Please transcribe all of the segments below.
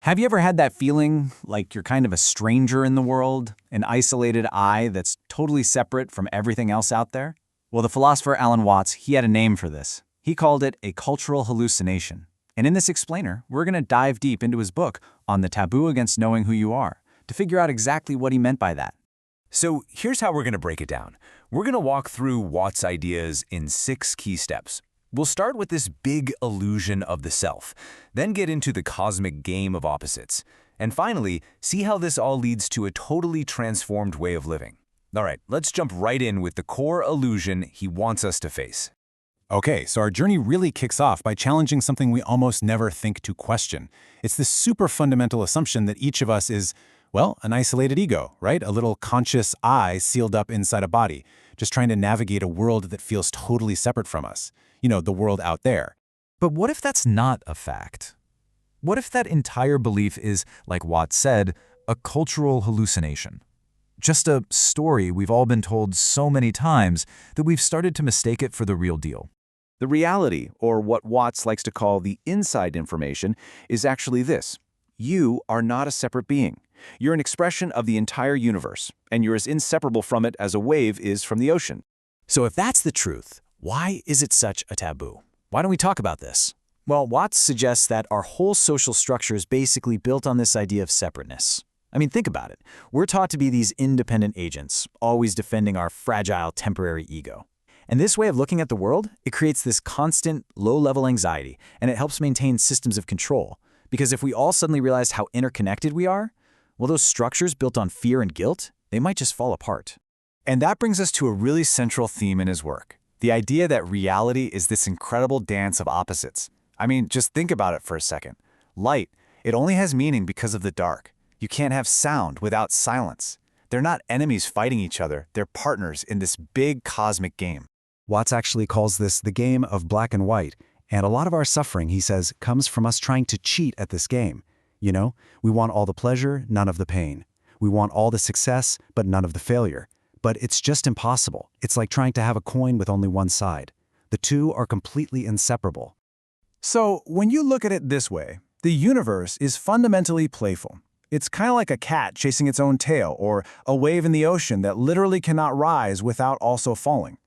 Have you ever had that feeling like you're kind of a stranger in the world, an isolated I that's totally separate from everything else out there? Well, the philosopher Alan Watts, he had a name for this. He called it a cultural hallucination. And in this explainer, we're going to dive deep into his book on the taboo against knowing who you are to figure out exactly what he meant by that. So here's how we're going to break it down. We're going to walk through Watts' ideas in 6 key steps. We'll start with this big illusion of the self, then get into the cosmic game of opposites, and finally, see how this all leads to a totally transformed way of living. All right, let's jump right in with the core illusion he wants us to face. Okay, so our journey really kicks off by challenging something we almost never think to question. It's this super fundamental assumption that each of us is, well, an isolated ego, right? A little conscious I sealed up inside a body, just trying to navigate a world that feels totally separate from us. You know, the world out there. But what if that's not a fact? What if that entire belief is, like Watts said, a cultural hallucination? Just a story we've all been told so many times that we've started to mistake it for the real deal. The reality, or what Watts likes to call the inside information, is actually this. You are not a separate being. You're an expression of the entire universe, and you're as inseparable from it as a wave is from the ocean. So if that's the truth, why is it such a taboo? Why don't we talk about this? Well, Watts suggests that our whole social structure is basically built on this idea of separateness. I mean, think about it. We're taught to be these independent agents, always defending our fragile, temporary ego. And this way of looking at the world, it creates this constant, low-level anxiety, and it helps maintain systems of control. Because if we all suddenly realize how interconnected we are, well, those structures built on fear and guilt, they might just fall apart. And that brings us to a really central theme in his work. The idea that reality is this incredible dance of opposites. I mean, just think about it for a second. Light, it only has meaning because of the dark. You can't have sound without silence. They're not enemies fighting each other, they're partners in this big cosmic game. Watts actually calls this the game of black and white, and a lot of our suffering, he says, comes from us trying to cheat at this game. You know, we want all the pleasure, none of the pain. We want all the success, but none of the failure. But it's just impossible. It's like trying to have a coin with only one side. The two are completely inseparable. So, when you look at it this way, the universe is fundamentally playful. It's kind of like a cat chasing its own tail, or a wave in the ocean that literally cannot rise without also falling.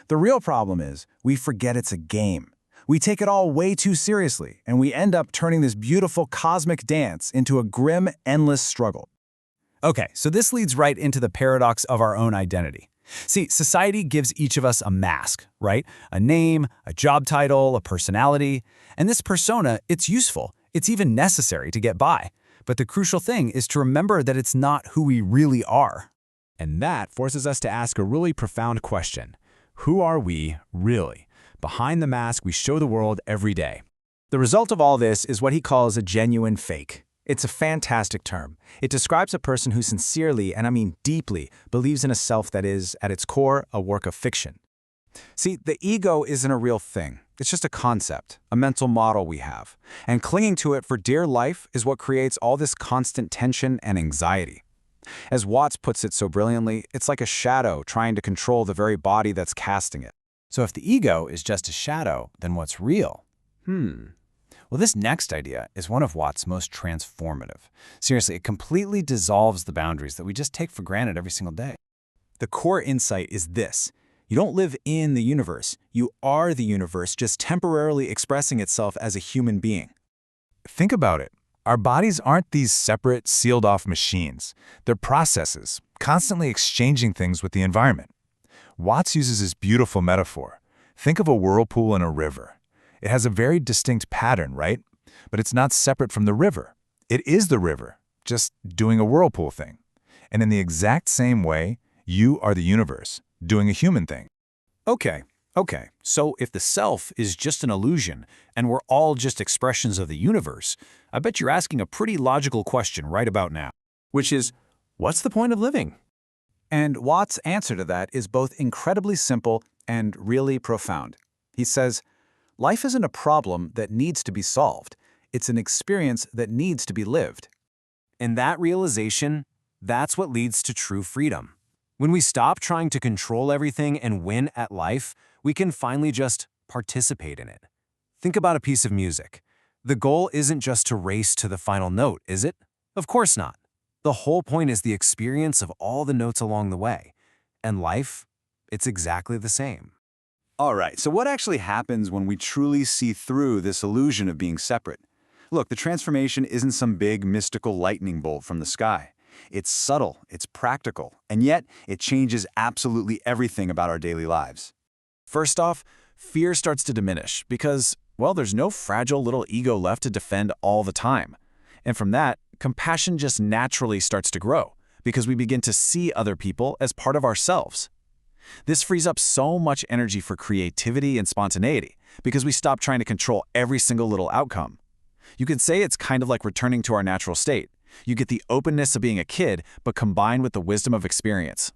The real problem is, we forget it's a game. We take it all way too seriously, and we end up turning this beautiful cosmic dance into a grim, endless struggle. Okay, so this leads right into the paradox of our own identity. See, society gives each of us a mask, right? A name, a job title, a personality. And this persona, it's useful. It's even necessary to get by. But the crucial thing is to remember that it's not who we really are. And that forces us to ask a really profound question. Who are we, really? Behind the mask we show the world every day. The result of all this is what he calls a genuine fake. It's a fantastic term. It describes a person who sincerely, and I mean deeply, believes in a self that is, at its core, a work of fiction. See, the ego isn't a real thing. It's just a concept, a mental model we have. And clinging to it for dear life is what creates all this constant tension and anxiety. As Watts puts it so brilliantly, it's like a shadow trying to control the very body that's casting it. So if the ego is just a shadow, then what's real? Well, this next idea is one of Watts' most transformative. Seriously, it completely dissolves the boundaries that we just take for granted every single day. The core insight is this. You don't live in the universe. You are the universe, just temporarily expressing itself as a human being. Think about it. Our bodies aren't these separate, sealed-off machines. They're processes, constantly exchanging things with the environment. Watts uses this beautiful metaphor. Think of a whirlpool in a river. It has a very distinct pattern, right? But it's not separate from the river. It is the river, just doing a whirlpool thing. And in the exact same way, you are the universe, doing a human thing. Okay. So if the self is just an illusion, and we're all just expressions of the universe, I bet you're asking a pretty logical question right about now, which is, what's the point of living? And Watts' answer to that is both incredibly simple and really profound. He says, life isn't a problem that needs to be solved. It's an experience that needs to be lived. And that realization, that's what leads to true freedom. When we stop trying to control everything and win at life, we can finally just participate in it. Think about a piece of music. The goal isn't just to race to the final note, is it? Of course not. The whole point is the experience of all the notes along the way. And life, it's exactly the same. All right, so what actually happens when we truly see through this illusion of being separate? Look, the transformation isn't some big mystical lightning bolt from the sky. It's subtle, it's practical, and yet it changes absolutely everything about our daily lives. First off, fear starts to diminish because, well, there's no fragile little ego left to defend all the time. And from that, compassion just naturally starts to grow because we begin to see other people as part of ourselves. This frees up so much energy for creativity and spontaneity because we stop trying to control every single little outcome. You could say it's kind of like returning to our natural state. You get the openness of being a kid, but combined with the wisdom of experience.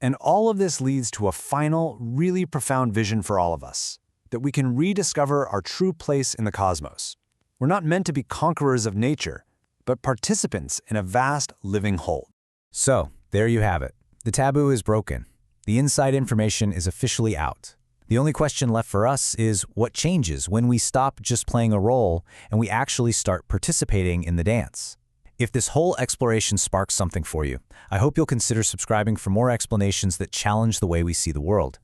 And all of this leads to a final, really profound vision for all of us, that we can rediscover our true place in the cosmos. We're not meant to be conquerors of nature, but participants in a vast living whole. So, there you have it. The taboo is broken. The inside information is officially out. The only question left for us is what changes when we stop just playing a role and we actually start participating in the dance. If this whole exploration sparks something for you, I hope you'll consider subscribing for more explanations that challenge the way we see the world.